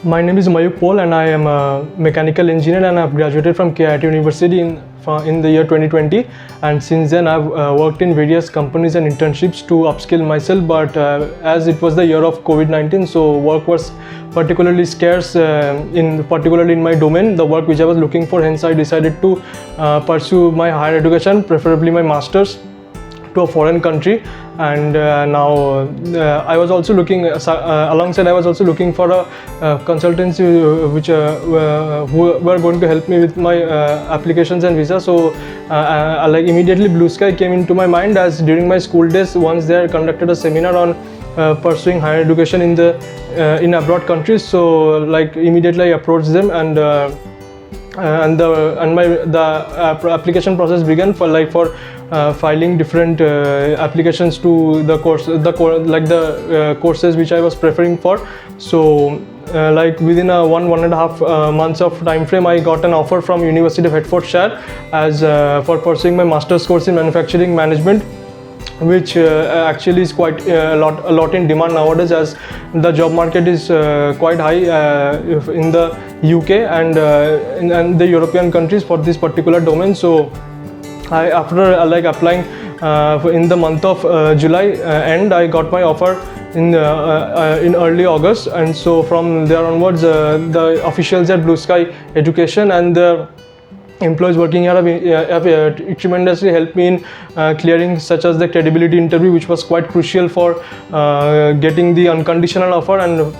My name is Mayukh Paul and I am a mechanical engineer and I've graduated from University in the year 2020, and since then I've worked in various companies and internships to upskill myself, but as it was the year of COVID-19, so work was particularly scarce particularly in my domain, the work which I was looking for. Hence I decided to pursue my higher education, preferably my master's, to a foreign country. And now I was also looking alongside I was also looking for a consultancy which who were going to help me with my applications and visa. So like immediately Blue Sky came into my mind, as during my school days once they conducted a seminar on pursuing higher education in abroad countries. So like immediately I approached them, and the application process began for filing different applications to the courses which I was preferring for. So like within one and a half months of time frame, I got an offer from University of Hertfordshire as for pursuing my master's course in manufacturing management, which actually is quite a lot in demand nowadays, as the job market is quite high in the UK and the European countries for this particular domain. So after applying in the month of July end, I got my offer in early August, and so from there onwards the officials at Blue Sky Education and the employees working here have tremendously helped me in clearing such as the credibility interview, which was quite crucial for getting the unconditional offer and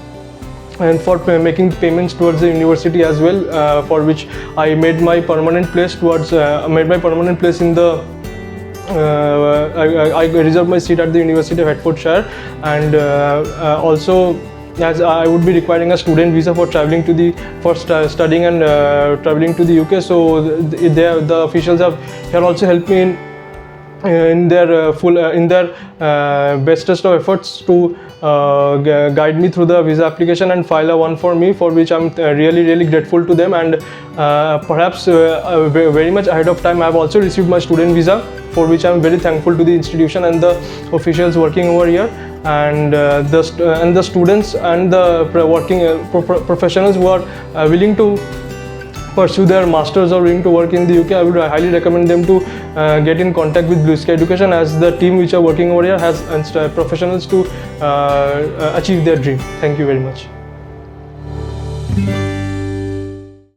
for making payments towards the university as well, for which I made my permanent place in the I reserved my seat at the University of Hertfordshire, and also as I would be requiring a student visa for traveling to studying and traveling to the UK. So the officials have here also helped me in their bestest of efforts to guide me through the visa application and file a one for me, for which I'm really grateful to them. And perhaps very much ahead of time, I have also received my student visa, for which I'm very thankful to the institution and the officials working over here, and the students and the working professionals who are willing to pursue their masters or willing to work in the UK. I would highly recommend them to get in contact with Blue Sky Education, as the team which are working over here has professionals to achieve their dream. Thank you very much.